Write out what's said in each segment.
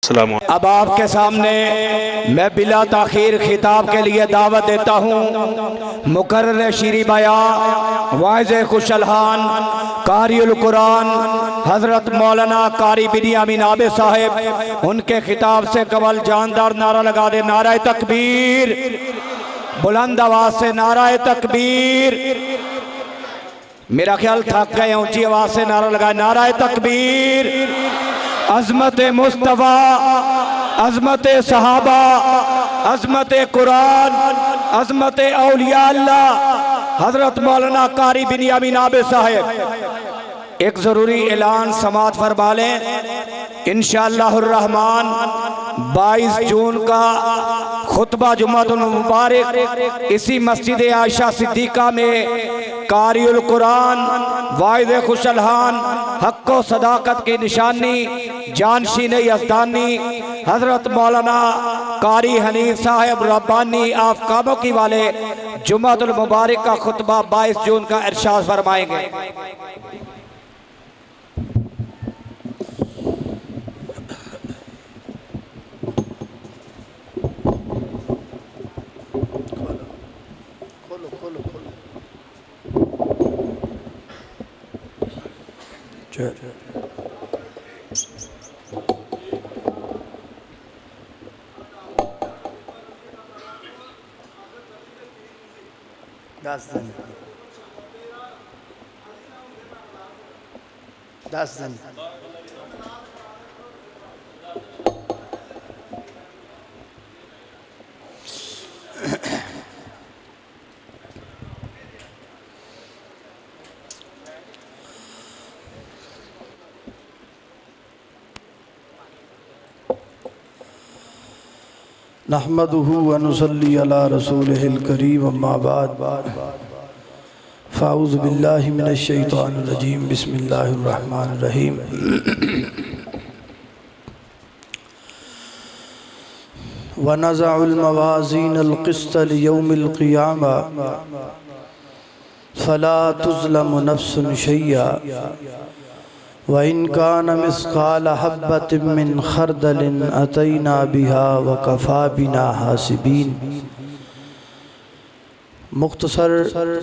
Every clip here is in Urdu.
السلام علیکم۔ اب آپ کے سامنے میں بلا تاخیر خطاب کے لیے دعوت دیتا ہوں مقرر شیریں بیان واعظ خوش الحان قاری القرآن حضرت مولانا قاری بنیامین عابد صاحب، ان کے خطاب سے قبل جاندار نعرہ لگا دے نعرہ تکبیر، بلند آواز سے نعرہ تکبیر۔ میرا خیال تھک گئے، اونچی آواز سے نعرہ لگا نعرہ تکبیر۔ عظمت مصطفیٰ، عظمت صحابہ، عظمت قرآن، عظمت اولیاء اللہ حضرت مولانا قاری بنیامین عابد صاحب۔ ایک ضروری اعلان سماعت فرما لیں، انشاءاللہ الرحمن 22 جون کا خطبہ جمعۃ المبارک اسی مسجد عائشہ صدیقہ میں قاری القرآن واعظ خوش الحان حق و صداقت کی نشانی جانشین یزدانی حضرت مولانا قاری حنیف صاحب ربانی آپ کاموں کی والے جمعۃ المبارک کا خطبہ 22 جون کا ارشاد فرمائیں گے۔ دس دن نحمده ونصلي على رسوله الكريم اما بعد فاعوذ بالله من الشيطان الرجيم بسم الله الرحمن الرحيم ونزع الموازين القسط ليوم القيامة فلا تظلم نفس شيئا وَإِن كَانَ مِثْقَالَ حَبَّةٍ مِّنْ خَرْدَلٍ أَتَيْنَا بِهَا وَكَفَى بِنَا حَاسِبِينَ۔ مختصر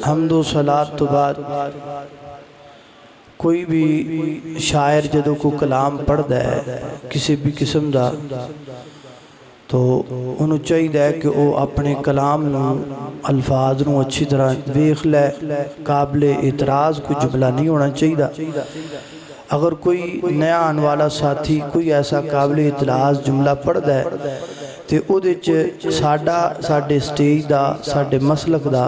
حمد و صلاۃ تو بعد کوئی بھی شاعر جدو کو کلام پڑھ دے کسی بھی قسم دا تو انہوں چاہیے کہ وہ اپنے کلام نو الفاظ نو اچھی طرح ویکھ لے، قابل اعتراض کوئی جملہ نہیں ہونا چاہیے۔ اگر کوئی نیا آن والا ساتھی کوئی ایسا قابل اعتراض جملہ پڑھ دے تو او دے ساڑھے سٹیج دا ساڑھے مسلک دا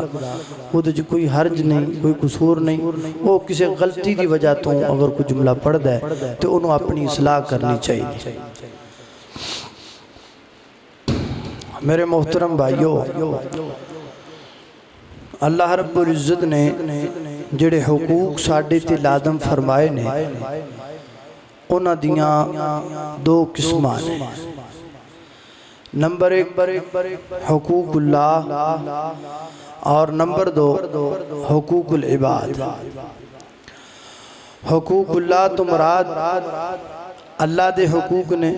او دے کوئی حرج نہیں، کوئی قصور نہیں، وہ کسی غلطی دی وجہ تو اگر کوئی جملہ پڑھ دے تو انہوں اپنی اصلاح کرنی چاہیے۔ میرے محترم بھائیو، اللہ رب العزت نے جڑے حقوق ساڑھے تے لازم فرمائے نے انہاں دیاں دو قسمان ہیں۔ نمبر ایک حقوق اللہ اور نمبر دو حقوق العباد۔ حقوق اللہ تو مراد اللہ دے حقوق نے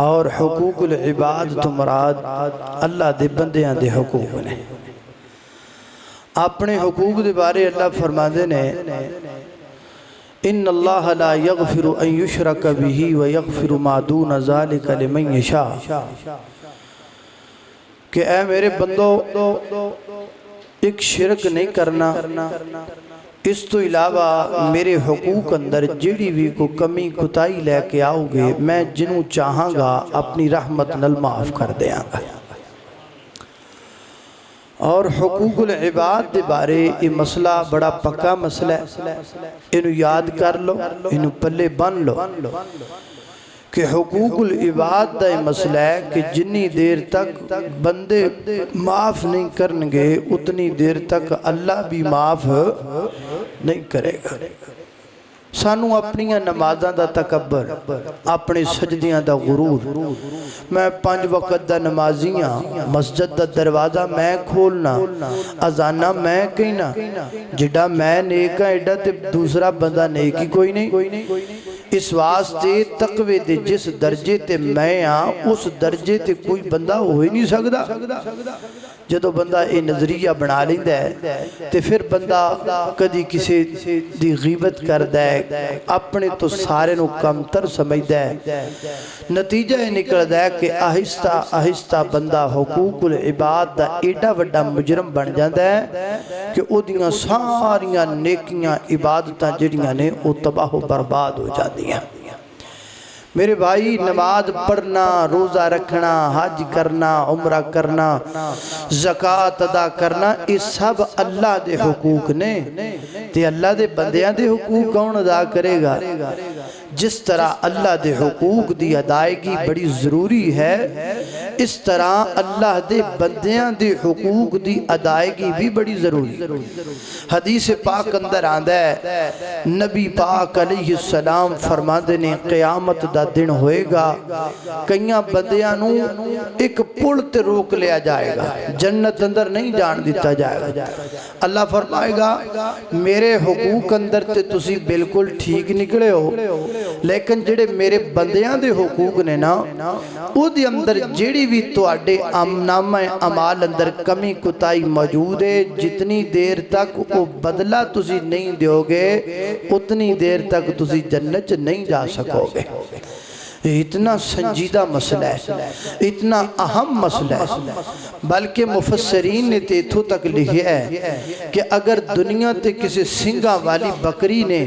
اور حقوق العباد تو مراد اللہ دے بندیاں دے حقوق نے۔ اپنے حقوق دے بارے اللہ فرماندے نے ان اللہ لا یغفر ان یشرک بہ ویغفر ما دون ذالک لمن یشاء، کہ اے میرے بندو ایک شرک نہیں کرنا، اس تو علاوہ میرے حقوق اندر جڑی بھی کو کمی کتائی لے کے آؤ گے میں جنوں چاہاں گا اپنی رحمت نل معاف کر دیاں گا۔ اور حقوق العباد دے بارے یہ مسئلہ بڑا پکا مسئلہ ہے، انہوں یاد کر لو، انہوں پلے بن لو کہ حقوق العباد دا یہ مسئلہ ہے کہ جنی دیر تک بندے معاف نہیں کرنگے اتنی دیر تک اللہ بھی معاف نہیں کرے گا۔ سانو اپنی نمازاں دا تکبر، اپنے سجدیاں دا غرور، میں 5 وقت دا نمازیاں، مسجد دا دروازہ میں کھولنا، اذانہ میں کہنا، جڑا میں نیکا ایڈا تے دوسرا بندہ نیکی کوئی نہیں، اس واسطے تقوی دے جس درجے تے میں ہاں اس درجے تے کوئی بندہ ہو ہی نہیں سکدا۔ جدو بندہ یہ نظریہ بنا لیندہ ہے تے پھر بندہ کدی کسی دی غیبت کردہ ہے، اپنے تو سارے نو کمتر سمجھدہ ہے۔ نتیجہ یہ نکلدہ ہے کہ آہستہ آہستہ بندہ حقوق العباد دا ایڈا وڈا مجرم بن جاندہ ہے کہ او دیاں ساریاں نیکیاں عبادتاں جڑیاں نے او تباہ و برباد ہو جاندی ہیں۔ میرے بھائی، نماز پڑھنا، روزہ رکھنا، حج کرنا، عمرہ کرنا، زکوٰۃ ادا کرنا، یہ سب اللہ دے حقوق نے۔ تے اللہ دے بندیاں دے حقوق کون ادا کرے گا؟ جس طرح اللہ دے حقوق دی ادائیگی بڑی ضروری ہے، اس طرح اللہ دے بندیاں دے حقوق دی ادائیگی بھی بڑی ضروری ہے۔ حدیث پاک اندر آندہ ہے، نبی پاک علیہ السلام فرماندے نے قیامت دا دن ہوئے گا، کئیاں بندیاں نو ایک پل تے روک لیا جائے گا، جنت اندر نہیں جان دیتا جائے گا۔ اللہ فرمائے گا میرے حقوق اندر تے تسی بالکل ٹھیک نکلے ہو، لیکن جڑے میرے بندیاں دے حقوق نے نا، او دے اندر جڑی بھی تو آڈے نامہ عمال اندر کمی کتائی موجود ہے، جتنی دیر تک او بدلہ تسی نہیں دیو گے اتنی دیر تک تسی جنت نہیں جا سکو گے۔ اتنا سنجیدہ مسئلہ ہے، اتنا اہم مسئلہ ہے، بلکہ مفسرین نے تیتھو تک لکھا ہے کہ اگر دنیا تے کسی سنگا والی بکری نے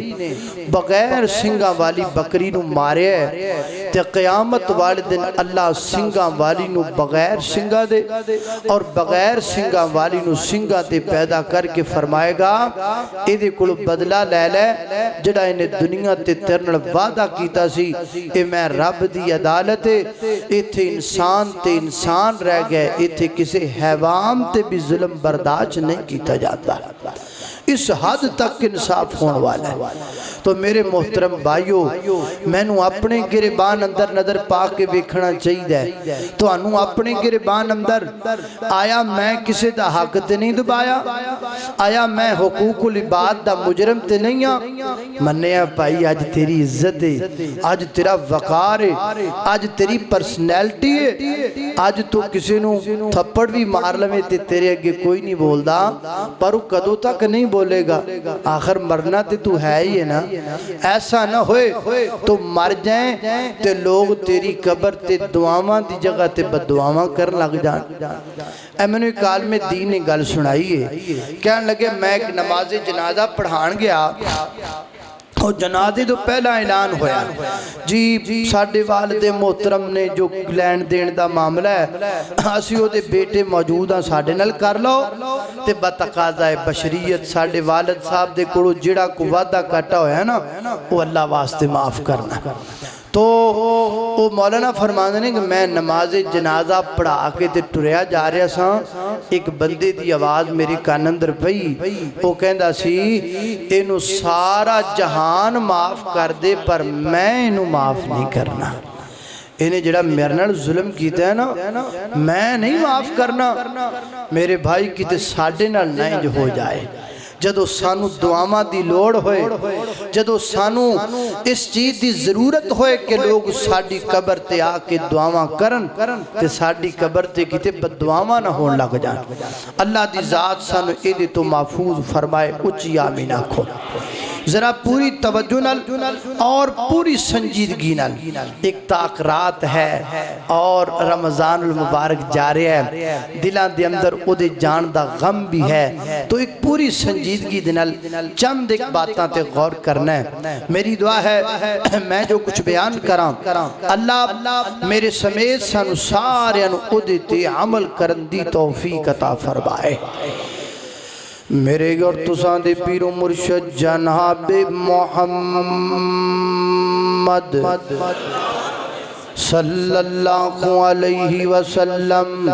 بغیر سنگا والی بکری نو مارے ہے تے قیامت والے دن اللہ سنگا والی نو بغیر سنگا دے اور بغیر سنگا والی نو سنگا تے پیدا کر کے فرمائے گا ایدے کلو بدلہ لے لے جڑا انہیں دنیا تے ترنڑ وعدہ کیتا سی کہ میں رب دی عدالت ایتھے انسان رہ گئے، ایتھے کسی حیوان تے بھی ظلم برداشت نہیں کیتا جاتا، اس حد تک انصاف ہونے والا ہے۔ تو میرے محترم بھائیو، میں نو اپنے گریبان اندر نظر پا کے ویکھنا چاہیے ہے تو انو اپنے گریبان اندر آیا میں کسی دا حق تے نہیں دبایا، آیا میں حقوق العباد دا مجرم تے نہیں ہاں؟ منیا پائی آج تیری عزت ہے، آج تیرا وقار ہے، آج تیری پرسنیلٹی ہے، آج تو کسی نو تھپڑ بھی مار لوے تے تیرے اگے کوئی نہیں بول دا، پر وہ کدو تک نہیں بولے گا، آخر مرنا تے تو ہے ہی ہے نا۔ ایسا نہ ہوئے تو مر جائیں تے لوگ تیری قبر تے دعاواں دی جگہ تے بددعاواں کر لگ جان۔ اے میں نے ایک عالم دین نے گل سنائی ہے، کہنے لگے میں ایک نماز جنازہ پڑھان گیا اور جنازے تو پہلا اعلان ہویا جی ساڑھے والد محترم نے جو لین دین دا معاملہ ہے اسیو دے بیٹے موجود ہیں ساڑھے نل کر لو تے بتقاضہ بشریت ساڑھے والد صاحب دے کڑو جڑا کو وعدہ کٹا ہویا ہے نا وہ اللہ واسطے معاف کرنا۔ تو وہ مولانا فرماندے نے کہ میں نماز جنازہ پڑھا کے تے ٹریا جا رہا سا، ایک بندے دی آواز میری کان اندر پئی، وہ کہندا سی اینو سارا جہان معاف کر دے پر میں اینو معاف نہیں کرنا، انہیں جڑا میرے نال ظلم کیتا ہے نا میں نہیں معاف کرنا۔ میرے بھائی کیتے ساڑھے نال نہیں جو ہو جائے، جدو سانو دعاواں دی لوڑ ہوئے، جدو سانو اس چیز دی ضرورت ہوئے کہ لوگ ساڑھی قبر تے آکے دعاواں کرن تے ساڑھی قبر تے کیتے بد دعاواں نہ ہون لگ جان۔ اللہ دی ذات سانو ایدے تو محفوظ فرمائے، اچھی آمین آکھو ذرا پوری توجہ نال اور پوری سنجیدگی نال، ایک تاکرات ہے اور رمضان المبارک جا رہے ہیں، دلان دے اندر او دے جان دا غم بھی ہے، تو ایک پوری سنجیدگی دے نال چند ایک باتاں تے غور کرنا ہے۔ میری دعا ہے میں جو کچھ بیان کراں اللہ میرے سمیت سانو سارے انو او دے تے عمل کرن دی توفیق عطا فرمائے۔ میرے اور تساں دے پیر و مرشد جناب محمد صلی اللہ علیہ وسلم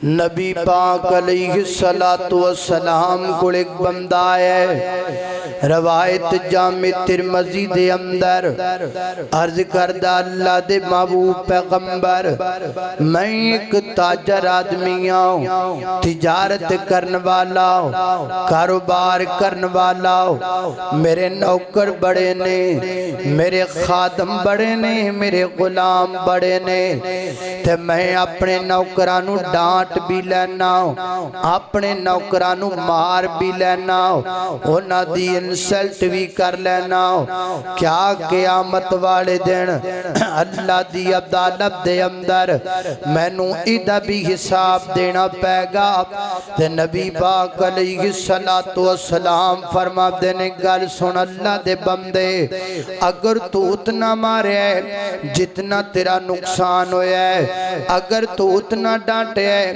نبی پاک علیہ السلام کو ایک بندہ ہے، روایت جامع ترمذی دے اندر عرض کردہ اللہ دے محبوب پیغمبر میں ایک تاجر آدمی ہوں، تجارت کرن والا ہوں، کاروبار کرن والا ہوں، میرے نوکر بڑے نے، میرے خادم بڑے نے، میرے غلام بڑے نے، تے میں اپنے نوکرانو ڈانٹ بھی لینا ہوں، اپنے نوکرانو مار بھی لینا ہوں، انہاں دی انسلٹ بھی کر لینا ہوں۔ کیا قیامت والے دن اللہ دی عدالت دے اندر میں نو ادھا بھی حساب دینا پے گا۔ تے نبی پاک علیہ السلام فرما دینے گل سن اللہ دے بندے، اگر تو اتنا مارے ہے جتنا تیرا نقصان ہویا ہے، اگر تو اتنا ڈانٹے ہے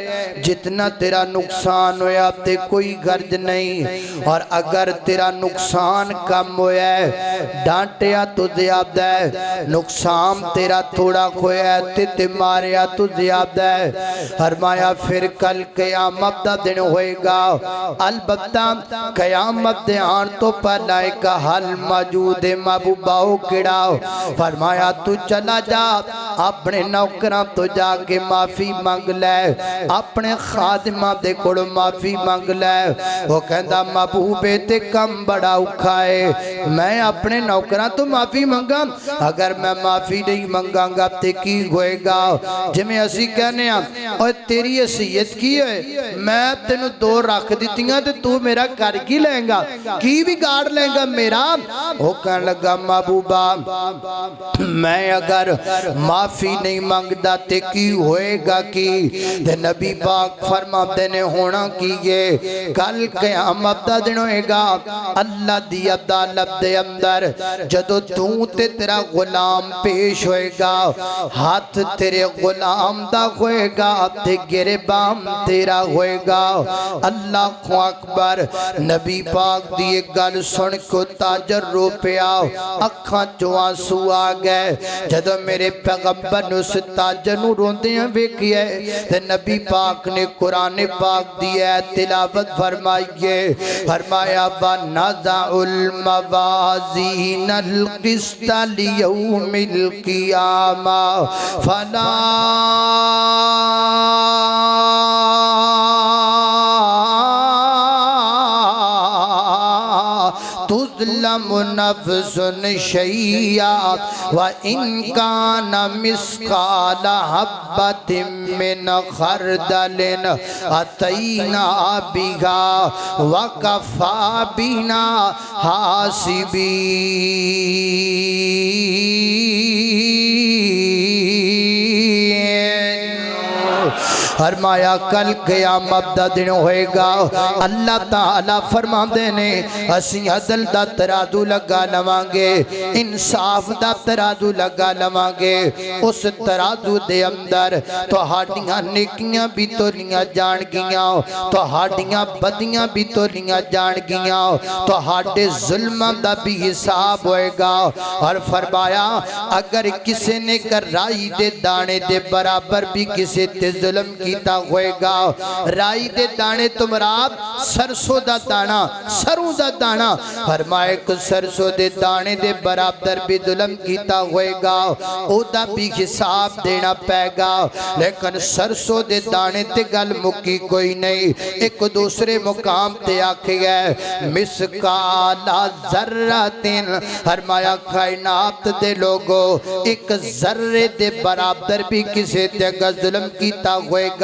جتنا تیرا نقصان ہویا تے کوئی غرض نہیں، اور اگر تیرا نقصان کم ہویا ہے، ڈانٹیا تو زیادہ ہے، نقصان تیرا تھوڑا ہویا ہے تے ماریا تو زیادہ ہے، فرمایا پھر کل قیامت دا دن ہوئے گا، البتہ قیامت دے آن تو پہلا ایک حل موجود محبوباؤ کڑاؤ، فرمایا تو چلا جا اپنے نوکران تو جا کے معافی مانگ لے، اپنے خادمہ دے کوڑ معافی مانگ لے۔ وہ کہندہ محبوبے تے کم بڑا اکھائے، میں اپنے نوکران تو معافی مانگا، اگر میں معافی نہیں مانگا گا تے کی ہوئے گا؟ جمیں اسی کہنے ہیں اور تیری حیثیت کی ہے، میں تینو دو رکھ دیتیاں تے تو میرا کر کی لیں گا، کی بھی گاڑ لیں گا میرا؟ وہ کہنے لگا محبوبہ میں اگر معافی نہیں مانگدا تے کی ہوئے گا کی؟ تے نبی پاک فرما دینے ہونا کیے کل قیامت دا دن ہوئے گا، اللہ دی عدالت دے اندر جدو تو تے تیرا غلام پیش ہوئے گا، ہاتھ تیرے غلام دا ہوئے گا تے گربام تیرا ہوئے گا۔ اللہ کو اکبر، نبی پاک دی ایک گل سن کو تاجر رو پیا، اکھاں چو آنسو آگئے، جدو میرے پیغمبر نے اس تاجر نو روندے ہیں ویکھئے، تے نبی پاک نے قرآن پاک دیا تلاوت فرمائیے، فرمایا وَنَضَعُ الْمَوَازِينَ الْقِسْطَ لِيَوْمِ الْقِيَامَةِ فَلَا تُظْلَمُ نَفْسٌ شَيْئًا وَإِنْ كَانَ مِثْقَالَ حَبَّةٍ مِّنْ خَرْدَلٍ أَتَيْنَا بِهَا وَكَفَى بِنَا فرمایا کل قیامت دا دن ہوئے گا، اللہ تعالیٰ فرما دینے اسی عدل دا ترازو لگا لوانگے، انصاف دا ترازو لگا لوانگے، اس ترازو دے اندر تو ہاڑیاں نیکیاں بھی تو لیاں جان گیاں، تو ہاڑیاں بدیاں بھی تو لیاں جان گیاں، تو ہاڑے ظلم دا بھی حساب ہوئے گا۔ اور فرمایا اگر کسی نے کر رائی دے دانے دے برابر بھی کسی تے ظلم کیتا ہوئے گا، رائی دے دانے تمراب سرسو دا دانا، سروں دا دانا، فرمائے کہ سرسو دے دانے دے برابر بھی ظلم کیتا ہوئے گا، او دا بھی حساب دینا پے گا۔ لیکن سرسو دے دانے تے گل مکی کوئی نہیں، ایک دوسرے مقام تے آکھے گئے مسکالا ذراتن، فرمایا کائنات دے لوگو ایک ذرے دے برابر بھی کسی تے ظلم کیتا ہوئے گا،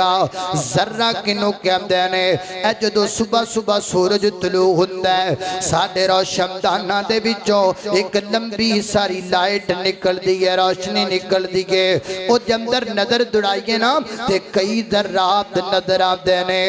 ذرہ کنو کیا دینے اے جدو صبح صبح سورج طلوع ہوتا ہے، ساڑھے روشن دانا دے بچوں ایک لمبی ساری لائٹ نکل دیئے، روشنی نکل دیئے، او جمدر نظر دڑائیے نا تے کئی ذرات نظر آ دینے،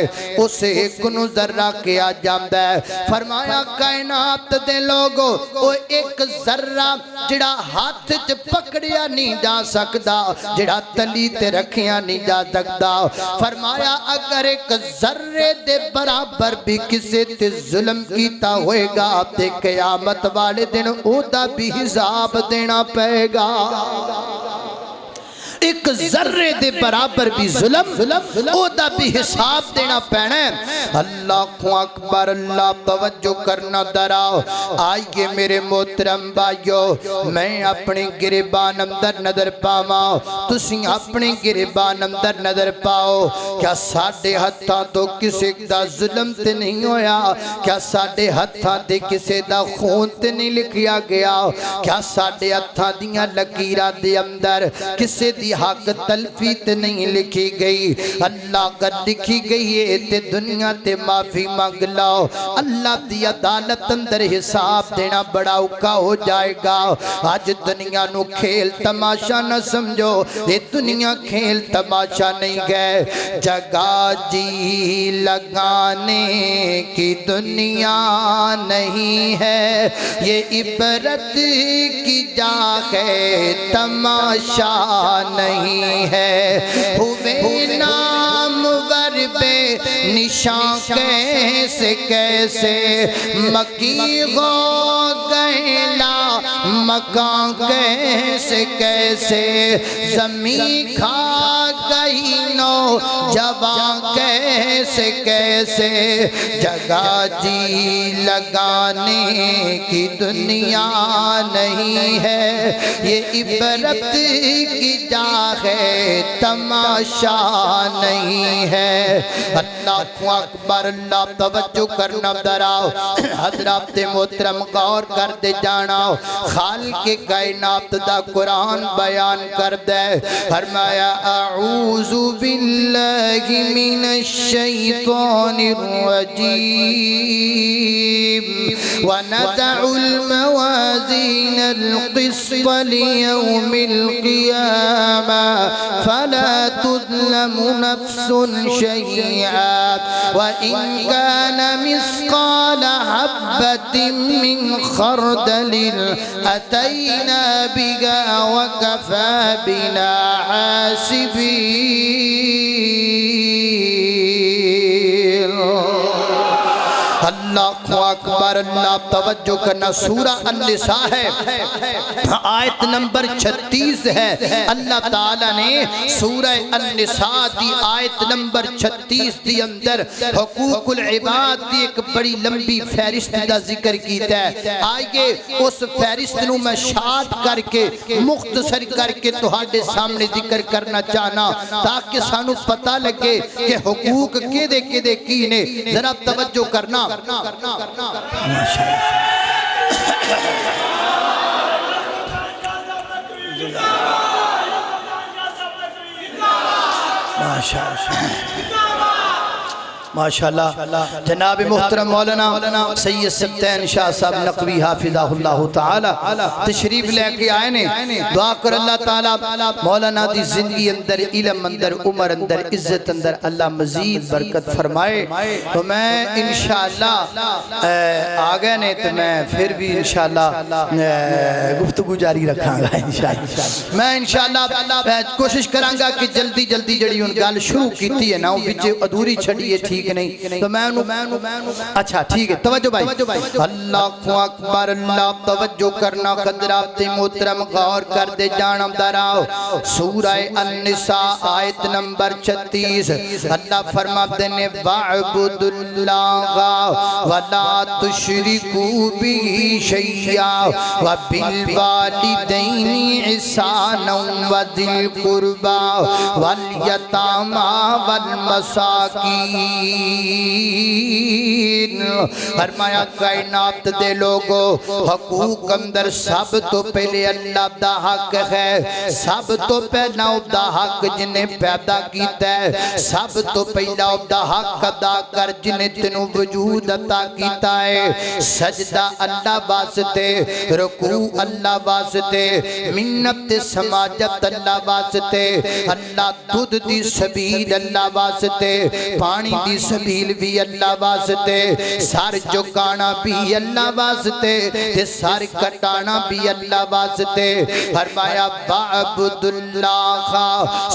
اسے ایک نو ذرہ کیا جاندہ ہے۔ فرمایا کائنات دے لوگو او ایک ذرہ جڑا ہاتھ چ پکڑیا نہیں جا سکدا، جڑا تلی تے رکھیا نہیں جا سکدا، فرمایا اگر ایک ذرے دے برابر بھی کسی تے ظلم کیتا ہوئے گا تے قیامت والے دن او دا بھی حساب دینا پے گا۔ ایک ذرے دے برابر بھی ظلم او دا بھی حساب دینا پینا ہے۔ اللہ اکبر، اللہ توجہ کرنا دراؤ۔ آئیے میرے محترم بھائیو، میں اپنی گریبان اندر نظر پاواں، تسی اپنی گریبان اندر نظر پاؤ۔ کیا ساڈے ہتھاں تو کسی دا ظلم تے نہیں ہویا؟ کیا ساڈے ہتھاں تے کسی دا خون تے نہیں لکھیا گیا؟ کیا ساڈے ہتھاں دیاں لکیراں دے اندر کسی دی حق تلفی تے نہیں لکھی گئی؟ اللہ اگر لکھی گئی ہے تے دنیا تے معافی مانگ لاؤ، اللہ دی عدالت اندر حساب دینا بڑا اوکھا ہو جائے گا۔ آج دنیا نو کھیل تماشا نہ سمجھو، یہ دنیا کھیل تماشا نہیں گئے، جگہ جی لگانے کی دنیا نہیں ہے، یہ عبرت کی جا ہے تماشا نہیں ہے۔ ہوئے نامور بے نشان کیسے کیسے، مکی ہو گئے لا مکان کیسے کیسے، زمین کھا گئی نو جوان کیسے کیسے، جگہ جی لگانے کی دنیا نہیں ہے، یہ عبرت کی جا ہے تماشا نہیں ہے۔ اللہ اکبر، اللہ توجہ کرنا دراؤ۔ حضرات محترم غور کر دے جانا، خالق کائنات دا قرآن بیان کر دے، فرمایا اعوذ باللہ من الشیطان الرجیم ونضع الموازین القسط لیوم القیامہ فلا تظلم نفس شیئا وإن كان مثقال حبة من خردل أتينا بها وكفى بنا حاسبين۔ اللہ اکبر، اللہ توجہ کرنا، سورہ النساء ہے، آیت نمبر 36 ہے۔ اللہ تعالیٰ نے سورہ النساء دی آیت نمبر 36 دی اندر حقوق العباد دی ایک بڑی لمبی فہرست دا ذکر کیتا ہے۔ آئیے اس فہرست نو میں شارٹ کر کے مختصر کر کے تہاڈے سامنے ذکر کرنا چاہنا، تاکہ سانو پتہ لگے کہ حقوق کدے کدے کی نے۔ ذرا توجہ کرنا، ماشاءاللہ جناب محترم مولانا سید سبتین شاہ صاحب نقوی حافظہ اللہ تعالی تشریف لے کے آئے نے۔ دعا کر اللہ تعالی مولانا دی زندگی اندر، علم اندر، عمر اندر، عزت اندر اللہ مزید برکت فرمائے۔ تو میں انشاءاللہ آگے نے تو میں پھر بھی انشاءاللہ گفتگو جاری رکھاں گا انشاءاللہ۔ میں انشاءاللہ کوشش کرانگا کہ جلدی جلدی جڑی ان گال شروع کیتی ہے نا، وچے ادھوری چھڑی ہے، ٹھیک نہیں تو میں اچھا ٹھیک ہے۔ توجہ بھائی، اللہ اکبر، اللہ توجہ کرنا، قدرات محترم غور کر دے جانا دراؤ۔ سورہ النساء آیت نمبر 36 اللہ فرماتے ہیں وَعْبُدُ اللَّهَ وَلَا تُشْرِكُوا بِهِ شَيْئًا وَبِالْوَالِدَيْنِ إِحْسَانًا وَذِي الْقُرْبَى وَالْيَتَامَى وَالْمَسَاكِينِ۔ فرمایا کائنات دے لوگو، حقوق اندر سب تو پہلے اللہ دا حق ہے، سب تو پہلا دا حق جنہیں پیدا کیتا ہے، سب تو پہلا دا حق ادا کر جنہیں تنوں وجود عطا کیتا ہے۔ سجدہ اللہ واسطے، رکوع اللہ واسطے، منت سماجت اللہ واسطے، اللہ دودھ دی سبیل اللہ واسطے، پانی دی سبیل بھی اللہ واسطے، سر جھکانا بھی اللہ واسطے تے سر کٹانا بھی اللہ واسطے۔ فرمایا وَعْبُدُ اللَّهَ،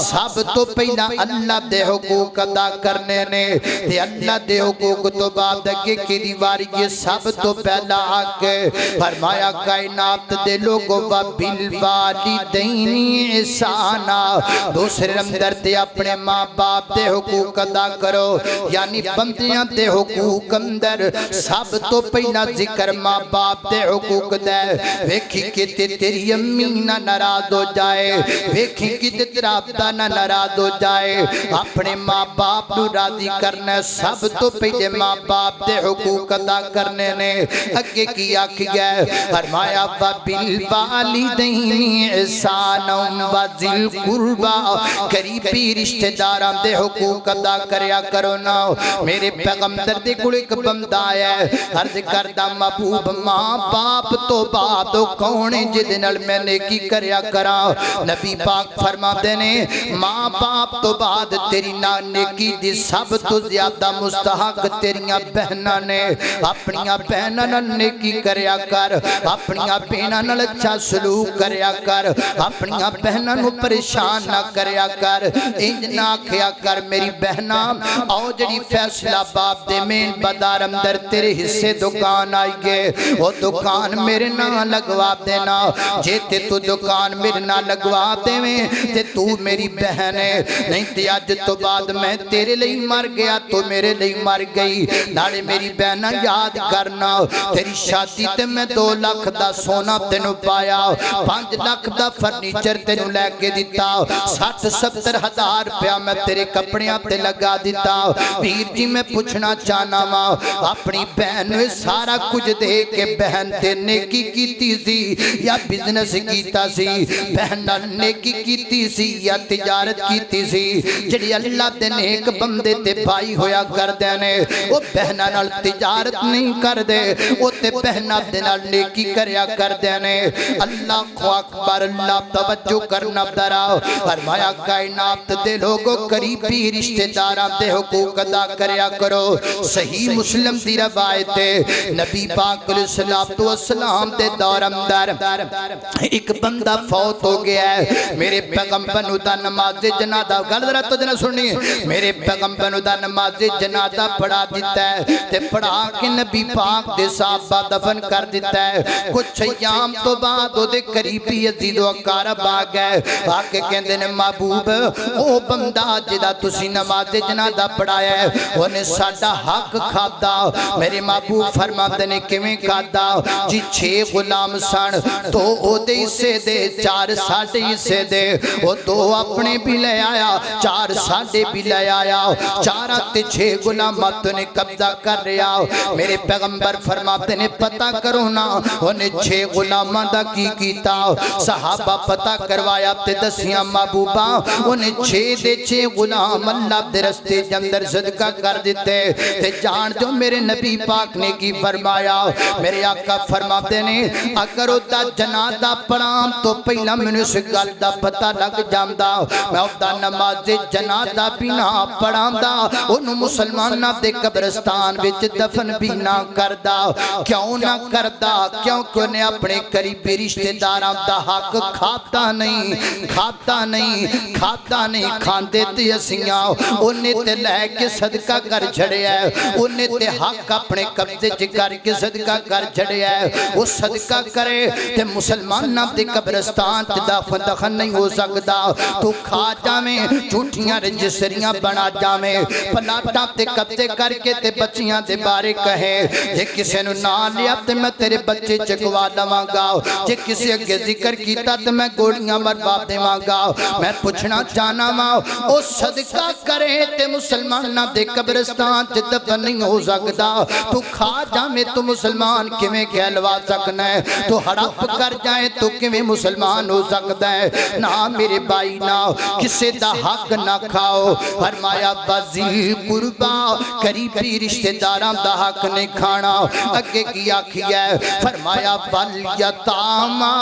سب تو پہلا اللہ دے حقوق ادا کرنے نے تے اللہ دے حقوق تو بعد اگے کی دیواری یہ سب تو پہلا حق ہے۔ فرمایا کائنات دے لوگوں وَبِالْوَالِدَيْنِ احسانا، دوسرے نمبر تے اپنے ماں باپ دے حقوق ادا کرو، یعنی بندیاں دے حقوق اندر سب تو پہلا ذکر ماں باپ دے حقوق دے۔ ویکھی کہ تیری امی نہ ناراض ہو جائے، ویکھی کہ تیرا ابا نہ ناراض ہو جائے، اپنے ماں باپ نو راضی کرنا سب تو پہلے ماں باپ دے حقوق ادا کرنے نے۔ اگے کی آکھی ہے فرمایا وَبِالْوَالِدَيْنِ احسانا وَذِي الْقُرْبَى، قریبی رشتہ داراں دے حقوق ادا کریا کرو نا۔ میرے پیغمبر دے کول ایک بندہ ہے، عرض کردہ محبوب ماں باپ تو بعد کون جدے نال میں نیکی کریا کرا؟ نبی پاک فرماتے نے ماں باپ تو بعد تیری نیکی دی سب تو زیادہ مستحق تیریاں بہناں نے۔ اپنیاں بہناں نال نیکی کریا کر، اپنیاں بہناں نال اچھا سلوک کریا کر، اپنیاں بہناں نو پریشان نہ کریا کر، انج نہ کیا کر میری بہناں آؤ جڑی فیصلہ باپ دے مین بازار اندر تیرے حصے دکان آئی گے، وہ دکان میرے نہ لگوا دینا، جے تے تو دکان میرے نہ لگوا دے میں تے تو میری بہن ہے، نہیں تے آج تو بعد میں تیرے لئی مر گیا تو میرے لئی مر گئی۔ ناڑے میری بہنہ یاد کرنا تیری شادی تے میں 2 لاکھ دا سونا تینو پایا، 5 لاکھ دا فرنیچر تینو لے کے دیتا، 60-70 ہزار روپیہ میں تیرے کپڑیاں تے لگا دیتا۔ پیر جی میں پوچھنا چاہنا ماں اپنی بہن سارا کچھ دے کے بہن تے نیکی کیتی سی یا بزنس کیتا سی؟ بہن نیکی کیتی سی یا تجارت کیتی سی؟ جڑی اللہ دے نیک بندے تے بھائی ہویا کر دینے وہ بہنہ نال تجارت نہیں کر دے، وہ تے بہنہ دے نال نیکی کریا کر دینے۔ اللہ کو اکبر، اللہ توجہ کرنا دراؤ۔ فرمایا کائنات دے لوگوں قریبی رشتہ داراں دے حقوق ادا کریا کرو۔ صحیح مسلم دی روایت ہے، نبی پاک علیہ السلام دے دور اندر ایک بندہ فوت ہو گیا ہے۔ میرے پیغمبر نو دا نماز جنازہ، گل ذرا تو جنہ سننی، میرے پیغمبر نو دا نماز جنازہ پڑھا دیتا ہے تے پڑھا کے نبی پاک دے صحابہ دفن کر دیتا ہے۔ کچھ ایام تو بعد دے قریبی عزیز و اقارب آ گئے، آ کے کہندے نے محبوب او بندہ جدا تسی نماز جنازہ پڑھایا ہے انہیں ساڈا حق کھادا۔ میرے محبوب فرماتے نے کیویں کھادا؟ جی 6 غلام سن، 2 او دے حصے دے، 4 ساڈے حصے دے، وہ 2 اپنے بھی لے آیا، 4 ساڈے بھی لے آیا، 4 تے 6 غلامات نے قبضہ کر رہا۔ میرے پیغمبر فرماتے نے پتہ کرو نا انہیں 6 غلاماں دا کی کیتا؟ صحابہ پتہ کروایا تے دسیاں محبوبہ انہیں 6 دے 6 غلام اللہ دے رستے جندر صدقہ کر دیتے۔ تے جان جو میرے نبی پاک نے کی فرمایا، میرے آقا فرماتے نے اگر دا جنازہ پڑھام تو پہلا میں اس گل دا پتہ لگ جاندا، میں دا نماز جنازہ بھی نہ پڑھام دا، انہوں مسلمانہ دے قبرستان وچ دفن بھی نہ کردا۔ کیوں نہ کردا؟ کیونکہ انہیں اپنے قریبی رشتہ داراں دا حق کھاتا نہیں، کھاتا نہیں، کھاتا نہیں، کھاندے تے اسیاں انہیں تے لے کے صدقہ کر چھڑے ہے، انہیں تے حق اپنے قبضے چ کر کے صدقہ کر چھڑے ہے۔ وہ صدقہ کرے تے مسلمانہ دے قبرستان تے دفن نہیں ہو سکتا۔ تو کھا جامیں، جھوٹیاں رجسٹریاں بنا جامیں، پلاٹاں تے قبضے کر کے تے بچیاں دے بارے کہے جے کسے نو نہ لیا تے میں تیرے بچے چکوا لواں گا، جے کسی اگے ذکر کیتا تے میں گوڑیاں مروا دیواں گا۔ میں پوچھنا چاہنا ماں او صدقہ کرے تے مسلمانہ دے قبرستان تے دفن نہیں ہو سکتا۔ تو کھا جامیں تو مسلمان کیویں کہلوا سکنا ہے؟ تو ہڑپ کر جائے تو کیویں مسلمان ہو سکتا ہے؟ نہ میرے بھائی نہ کسے دا حق نہ کھاؤ۔ فرمایا وذی قربا، قریبی رشتہ داراں دا حق نہیں کھانا۔ اگے کی آکھی ہے فرمایا والیتاما،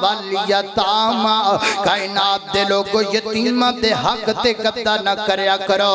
والیتاما، کائنات دے لوگو یتیمہ دے حق تے قبضہ نہ کریا کرو،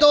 2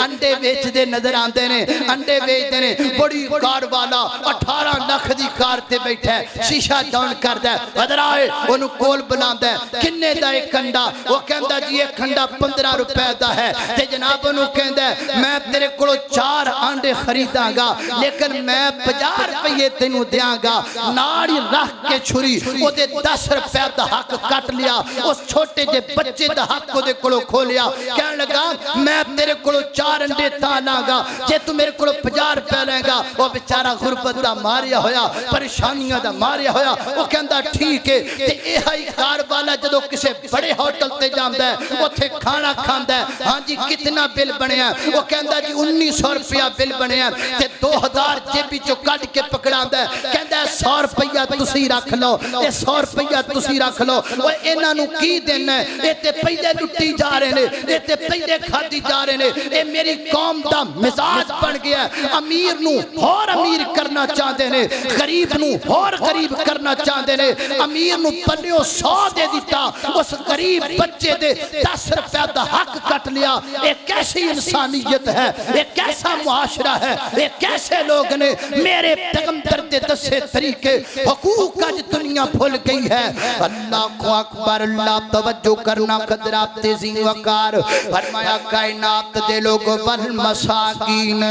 انڈے بیچ دے نظر آندے نے انڈے بیچ دے نے بڑی کار والا 18 لاکھ دی کار تے بیٹھا ہے شیشہ ڈاؤن کردا ہے ادھر آئے انہوں کول بلاندا ہے کنے دا ایک انڈا وہ کہندا جی ایک انڈا 15 روپے دا ہے تے جناب انہوں کہندا ہے میں تیرے کولو 4 انڈے خریداں گا لیکن میں 50 روپے تینوں دیاں گا ناڑی رکھ کے چھری او دے 10 روپے دا حق کٹ لیا اس چھوٹے جے بچے دا حق کو دے کولو کھو لیا کہنے لگا میں تیرے کولو 4 انڈے تا لاں گا جے تو میرے کولو 50 روپے لے گا وہ بیچارہ غربت دا ماریا ہویا پریشانیاں دا ماریا ہویا وہ کہندا ٹھیک ہے تے ایہی کار والا جدو کسے بڑے ہوٹل تے جاندا ہے اوتھے کھانا کھاندا ہے ہاں جی کتنا بل بنیا وہ کہندا جی 1900 روپیہ بل بنیا تے 2000 جیبی چو کٹ کے پکڑاندا ہے کہندا ہے 100 روپیہ تسی رکھ لو اے 100 روپیہ تسی رکھ لو وہ انہاں نو کی دینا ہے اے تے پہلے لٹی جا رہے نے اے تے پہلے کھادی جا رہے نے اے میری قوم دا مزاج بن گیا ہے امیر نو اور امیر کرنا چاہتے نے غریب نو اور غریب کرنا چاہتے نے امیر نو پلیوں 100 دے دیتا اس غریب بچے دے 10 روپے دا حق کٹ لیا ایک کیسی انسانیت ہے ایک کیسا معاشرہ ہے ایک کیسے لوگ نے میرے پیغمبر دے دسے طریقے حقوق کا دنیا بھول گئی ہے اللہ کو اکبر اللہ توجہ کرنا قدرات تیزی وقار فرمایا کائنات دے لوگ والمساکین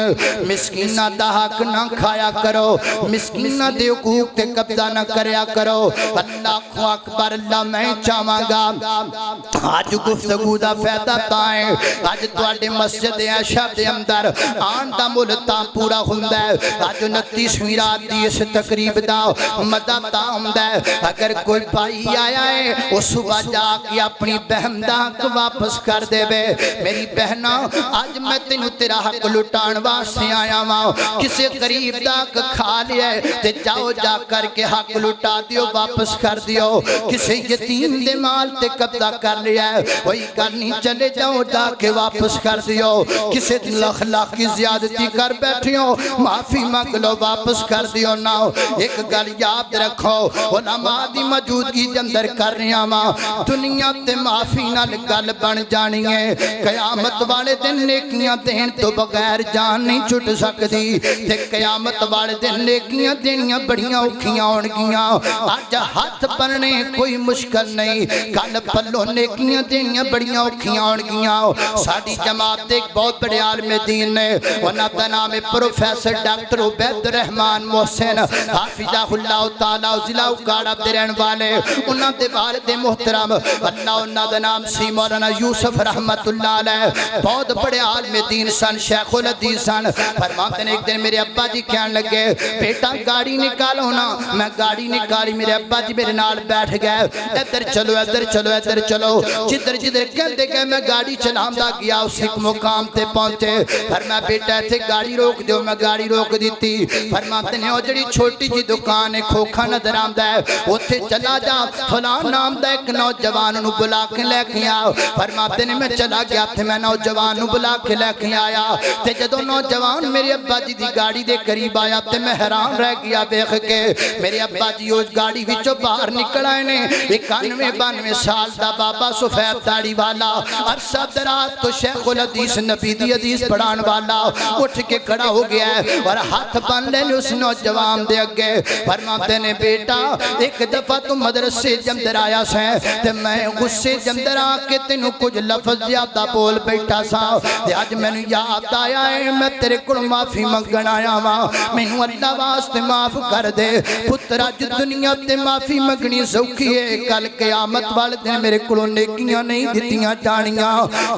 مسکینہ دا حق نہ کھایا کرو مسکینہ دے حقوق تے قبضہ نہ کریا کرو اللہ کو اکبر اللہ میں چاہاں گا آج گفتگو دا فیدہ پائیں آج توڑے مسجد عائشہ دے اندر آن دا ملتا پورا ہوندہ ہے آج 29ویں رات دی اس تقریب دا مدد دا ہوندہ ہے اگر کوئی بھائی آیا ہے وہ صبح جا کے اپنی بہن دا حق واپس کر دے بے میری بہنہ آج میں تینوں تیرا حق لٹان واسطے آیا ماں کسے قریب دا حق کھا لیا ہے تے جاؤ جا کر کے حق لٹا دیو واپس کر دیو کسے یتیم دے مال تے قبضہ کر لیا ہے وہی کرنی چلے جاؤ جا کے واپس کر دیو کسے دل اخلاق کی زیادتی کر بیٹھیوں معافی مانگ لو واپس کر دیو ناؤ ایک گل یاد رکھو علماء دی موجودگی اندر کر رہے ہیں ماں دنیا تے معافی نال گل بن جانی ہے قیامت والے دن نیکیاں دین تو بغیر جان نہیں چھٹ سکتی تے قیامت والے دن نیکیاں دینیاں بڑیاں اوکھیاں ہونگیاں آج ہاتھ بننے کوئی مشکل نہیں کل پلو نیکیاں دینیاں بڑیاں اوکھیاں ہونگیاں ساڑی جماعت ایک بہت بڑے عالم دین نے انہاں دا نام پروفیسر ڈاکٹر عبید الرحمن محسن حافظہ اللہ تعالیٰ ضلع اکاڑا دے رہن والے انہاں دے والد محترم اللہ انہاں دا نام سی مولانا یوسف رحمت اللہ علیہ بہت بڑے عالم دین سن شیخ الحدیث سن فرماتے ہیں ایک دن میرے ابا جی کہنے لگے بیٹا گاڑی نکالو نا میں گاڑی نکالی میرے ابا جی میرے نال بیٹھ گئے ادھر چلو ادھر چلو ادھر چلو جدھر جدھر کہتے گئے میں گاڑی چلاندہ گیا اس ایک مقام تے پہنچے فرمایا بیٹا تھے گاڑی روک دیو میں گاڑی روک دیتی فرماتے ہیں اور جڑی چھوٹی جی دکان ہے کھوکھا نظر آمدہ ہے وہ تھے چلا جا فلان نام دا ایک نوجوان نو بلا کے لے کے آیا فرماتے ہیں میں چلا گیا تھے میں نوجوان نو بلا کے لے کے آیا تے جدو نوجوان میرے ابا جی دی گاڑی دے قریب آیا تے میں حیران رہ گیا دیکھ کے میرے ابا جی اس گاڑی وچوں باہر نکل آئے نے 91-92 سال دا بابا سفید داڑھی والا عرصہ دراز تو شیخ الحدیث نبی دی حدیث پڑھان والا اٹھ کے کھڑا ہو گیا ہے اور ہاتھ بن لے اس نوجوان دے اگے فرماتے نے بیٹا ایک دفعہ تو مدرسے جمدر آیا سے تے میں غصے جمدر آ کے تینوں کچھ لفظ زیادہ بول بیٹھا سا تے آج میں نے یاد آیا ہے میں تیرے کو معافی منگن آیا ماں میں نے اللہ واسطے معاف کر دے پترہ جو دنیا تے معافی منگنی سوکھی ہے کل قیامت والے دن میرے کو نیکیاں نہیں دیتیاں جانیاں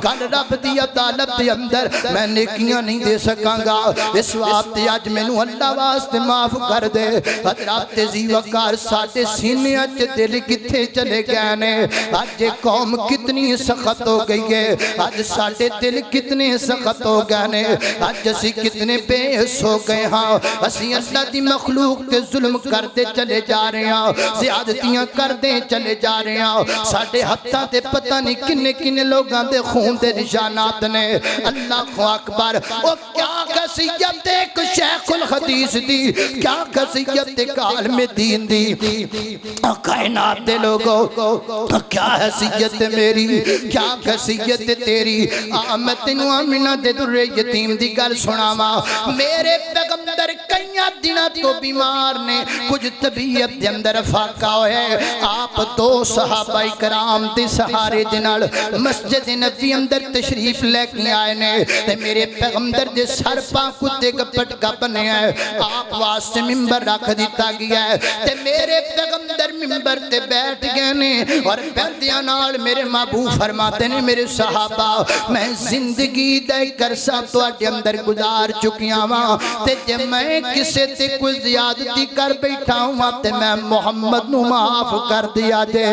کل رب دی عدالت دے اندر میں نیکیاں نہیں دے سکاں گا اس واسطے آج میں نے اللہ واسطے معاف کر دے حضرات تیزی وقار ساٹھے سینے اچھ دل کتھے چلے گئے نے آج قوم کتنی سخت ہو گئی ہے آج ساٹھے دل کتنے سخت ہو گئے نے آج اسی کتنے بے حس ہو گئے ہاں اسی اللہ دی مخلوق تے ظلم کرتے چلے جا رہے ہیں زیادتیاں کردے چلے جا رہے ہیں ساٹھے ہفتہ تے پتہ نہیں کنے کنے لوگاں دے خون دے نشانات نے اللہ کو اکبر وہ کیا قصیت ایک شیخ الحدیث دی کیا کیا حیثیت عالم دین دی کائنات دے لوگو کیا حیثیت میری کیا حیثیت تیری میں تینوں آمینہ دے در یتیم دی گل سناوا میرے پیغمبر کئیاں دنوں تو بیمار نے کچھ طبیعت دے اندر فاقہ ہوئے آپ دو صحابہ کرام دے سہارے دنال مسجد نبی اندر تشریف لے کے آئے نے تے میرے پیغمبر دے سر پاں کتے کا پٹکا بنے ہیں آپ واسطے ممبر رکھ دیتا گیا ہے تے میرے پیغمبر ممبر تے بیٹھ گئے نے اور بیٹھیاں نال میرے محبوب فرماتے نے میرے صحابہ میں زندگی دے کرسا تو اڈے اندر گزار چکیاں ماں تے جے میں کسے تے کوئی زیادتی کر بیٹھا ہوں تے میں محمد نو معاف کر دیا جے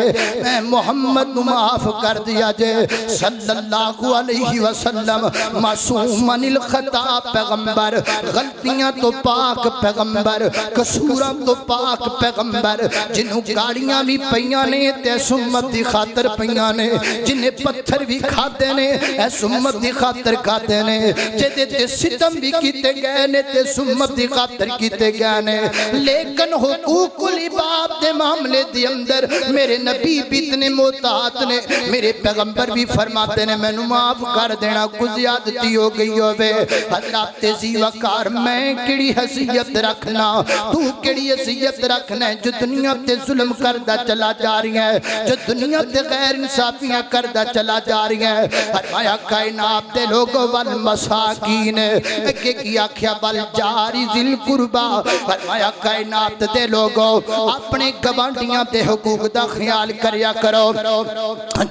میں محمد نو معاف کر دیا جے صلی اللہ علیہ وسلم معصوم عن الخطا پیغمبر غلطیاں تو پاک پیغمبر قصوراں تو پاک پیغمبر جنہوں گاڑیاں بھی پیاں نے تے سمت دی خاطر پیاں نے جنہیں پتھر بھی کھاتے نے اے سمت دی خاطر کھاتے نے جدے تے ستم بھی کیتے گئے نے تے سمت دی خاطر کیتے گئے نے لیکن حقوق العباد دے معاملے دی اندر میرے نبی بھی اتنے محتاط نے میرے پیغمبر بھی فرماتے نے میں نو معاف کر دینا کچھ زیادتی ہو گئی ہوئے حضرات زی وقار میں کڑی حیثیت رکھنا تو کڑی حیثیت رکھنا ہے جو دنیا تے ظلم کردہ چلا جا رہی ہے جو دنیا تے غیر انصافیاں کردہ چلا جا رہی ہے فرمایا کائنات دے لوگوں والمساکین اگے کی آکھیا والجاری ذل قربا فرمایا کائنات دے لوگوں اپنے گوانڈیاں دے حقوق دا خیال کریا کرو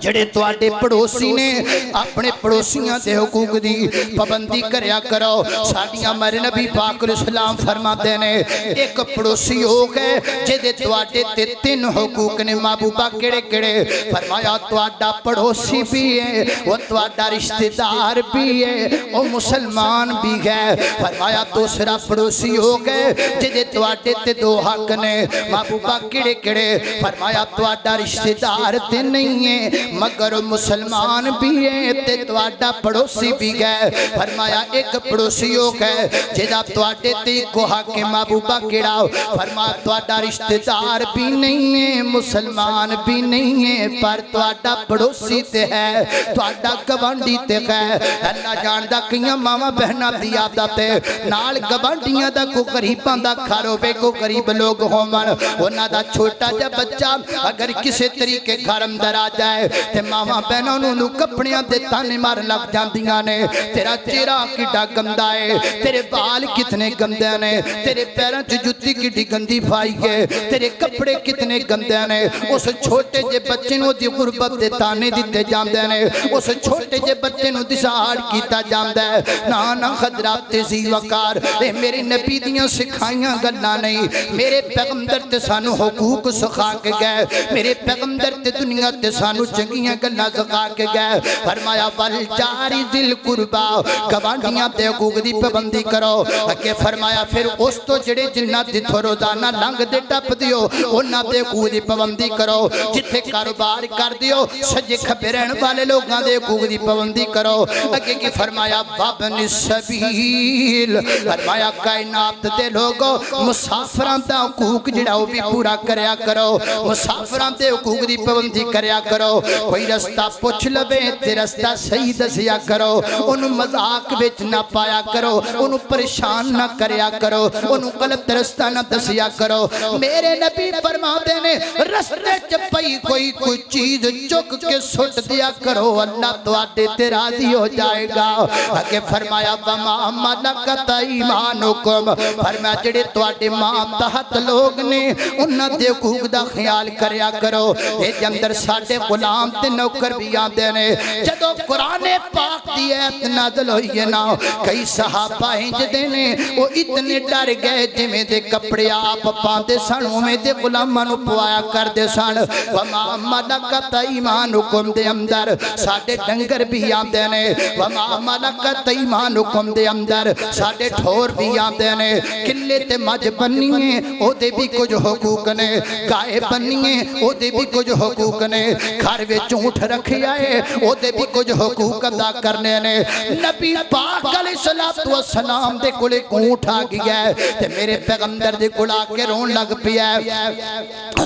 جڑے تواڈے پڑوسی نے اپنے پڑوسیاں دے حقوق دی پابندی کریا کرو ساڈیاں میرے نبی پاک علیہ السلام فرماتے نے ایک پڑوسی ہو گئے جدے تواڈے تے تین حقوق نے محبوبہ کیڑے کیڑے فرمایا تواڈا پڑوسی بھی ہے وہ تواڈا رشتہ دار بھی ہے وہ مسلمان بھی ہے فرمایا دوسرا پڑوسی ہو گئے جدے تواڈے تے دو حق نے محبوبہ کیڑے کیڑے فرمایا تواڈا رشتہ دار تے نہیں ہے مگر مسلمان بھی ہے تے تواڈا پڑوسی بھی گئے فرمایا ایک پڑوسی ہو گئے جدا تواڈے تے کو حق محبوبہ کیڑا فرمایا تواڈا رشتہ دار بھی نہیں ہے مسلمان بھی نہیں ہے پر تواڈا پڑوسی تے ہے تواڈا گوانڈی تے ہے اللہ جاندا کیاں ماواں بہناں دی عادت ہے نال گوانڈیاں دا کو غریباں دا گھر ہوے کو غریب لوگ ہون انہاں دا چھوٹا جا بچہ اگر کسے طریقے گھر اندر آ جائے تے ماواں بہناں نوں کپڑیاں دے تانے مار لگ جاندیاں نے تیرا چہرہ کڈا گندا ہے تیرے بال کتنے گندے نے تیرے پیراں چ جُتی کڈی گندی پائی ہے تیرے کپڑے کتنے گندے نے اس چھوٹے جے بچے نوں دی غربت دے تانے دتے جاندے نے اس چھوٹے جے بچے نوں دساڑ کیتا جاندا ہے نا حضرات زی وقار اے میرے نبی دیاں سکھائیاں گلاں نہیں میرے پیغمبر تے سانو حقوق سکھا کے گئے میرے پیغمبر تے دنیا تے سانو چنگیاں گلاں سکھا کے گئے فرمایا والجاری ذل قربا گوانڈیاں تے حقوق دی پابندی کرو اگے فرمایا پھر اس تو جڑے جنات دی تھو روزانہ لنگ دے ٹپ دیو انہاں تے حقوق دی پابندی کرو جتھے کاروبار کر دیو سجے کھبے رہن والے لوگاں دے حقوق دی پابندی کرو اگے کی فرمایا وابن السبیل فرمایا کائنات دے لوگوں مسافراں دا حقوق جڑا وہ بھی پورا کریا کرو مسافراں دے حقوق دی پابندی کریا کرو کوئی رستہ پوچھ لبے تے رستہ صحیح دسیا کرو انہوں مذاق وچ نہ پایا کرو انہوں پریشان نہ کریا کرو انہوں غلط رستہ نہ دسیا کرو میرے نبی فرماتے نے رستے چ پئی کوئی چیز چک کے سٹ دیا کرو اللہ تو آٹے تے راضی ہو جائے گا آگے فرمایا وما ملکت ایمانکم فرمایا جڑے تو آٹے ماں تحت لوگ نے انہاں دے حقوق دا خیال کریا کرو اے جندر ساڑے غلام تے نوکر بھی آدھے نے جدو قرآن پاک دی ایت نازل ہوئی ہے نا کئی صحابہ ہنج دینے وہ اتنے ڈر گئے جمیں دے کپڑے آپ پاندے سن میں دے غلامانو پوایا کر دے سن وما ملکت ایمانکم دے اندر ساڑے ڈنگر بھی آدھے نے وما ملکت ایمانکم دے اندر ساڑے ٹھور بھی آدھے نے کلے تے مج بنیے او دے بھی کچھ حقوق نے گائے بنیے او دے بھی کچھ حقوق نے گھر وچ اونٹ رکھیا ہے او دے بھی کچھ حقوق ادا کرنے نے نبی پاک علیہ السلام دے کولے اونٹ آ گیا ہے تے میرے پیغمبر دے کول آ کے رون لگ پیا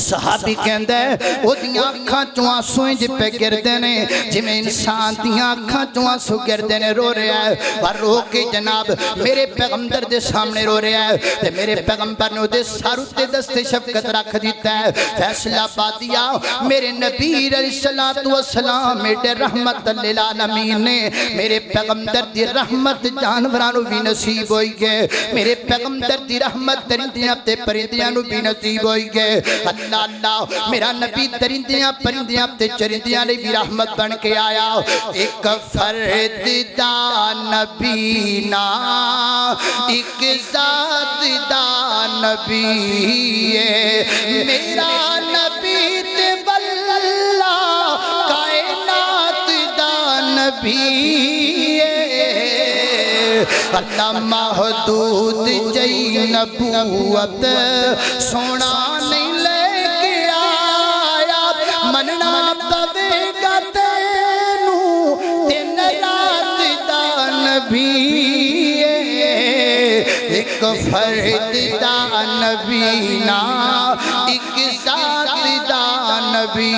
صحابی کہندا ہے او دیاں اکھاں چوں آنسو انج پہ گردے نے جویں انسان دیاں اکھاں چوں آنسو گردے نے رو رہا ہے اور رو کے جناب میرے پیغمبر دے سامنے رو رہا ہے تے میرے پیغمبر نے دے سر تے دست شفقت رکھ دیتا ہے فیصلہ پا دیا میرے نبی علیہ السلام میرے رحمت للعالمین نے میرے پیغمبر دی رحمت جانورانو بھی نصیب ہوئی گئے میرے پیغمبر دی رحمت درندیاں تے پرندیاں نو بھی نصیب ہوئی گئے اللہ اللہ میرا نبی درندیاں پرندیاں تے چرندیاں نے بھی رحمت بن کے آیا ایک فرد دا نبی نا ایک ذات دا نبی میرا نبی تے واللہ کائنات دا نبی اللہ محدود جئی نبوت سونا نہیں لے کے آیا مننا پوے گا تینو دن رات دا نبی ایک فرد دا نبی نا ایک ذات دا نبی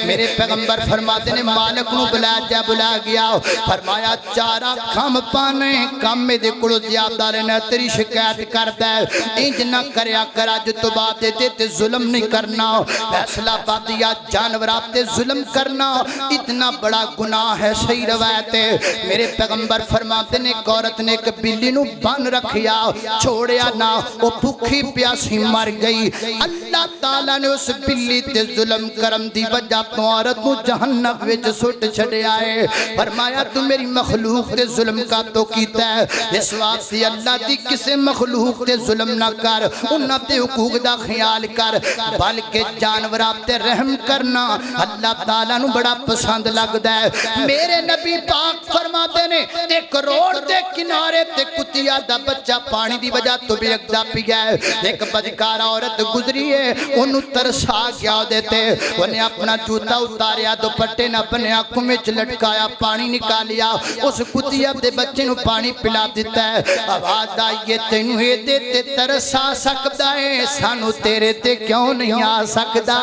میرے پیغمبر فرماتے نے مالک نو بلا گیا فرمایا چارہ کھم پانے کم میں دے کڑو زیادہ رہنا تیری شکایت کرتا ہے انج نہ کریا کرا جو تو بات دیتے ظلم نہیں کرنا فیصلہ پاتیا جانور آتے ظلم کرنا اتنا بڑا گناہ ہے صحیح روایت ہے میرے پیغمبر فرماتے نے ایک عورت نے ایک بلی نو بان رکھیا چھوڑیا نہ وہ بھوکی پیاسی مر گئی اللہ تعالیٰ نے اس بلی تے ظلم کرم دی وجہ تو عورت نو جہنم وچ سٹ چھڑے آئے فرمایا تو میری مخلوق تے ظلم کا تو کیتا ہے اس واسطے اللہ دی کسے مخلوق تے ظلم نہ کر انہاں تے حقوق دا خیال کر بلکہ جانوراں تے رحم کرنا اللہ تعالیٰ نو بڑا پسند لگدا ہے میرے نبی پاک فرماتے نے ایک روڈ دے کنارے تے کتیا دا بچہ پانی دی وجہ تو بھی اگدا پیا ہے ایک بدکار عورت گزری ہے انہوں ترسا گیا دیتے انہیں اپنا جوتا اتاریا دوپٹے نہ بنیا کمچ لٹکایا پانی نکالیا اس کتیا دے بچے نو پانی پلا دیتا ہے آواز آئیے تینوں یہ دیتے ترسا سکتا ہے سانو تیرے تے کیوں نہیں آ سکتا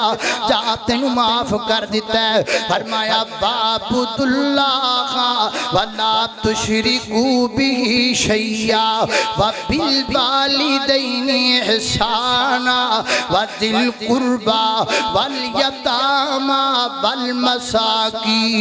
جا تینوں معاف کر دیتا ہے فرمایا وَعْبُدُ اللَّهَ وَلَا تُشْرِكُوا بِهِ شَيْئًا وَبِالْوَالِدَيْنِ إِحْسَانًا وَذِي الْقُرْبَى وَالْيَتَامَى وَالْمَسَاكِينِ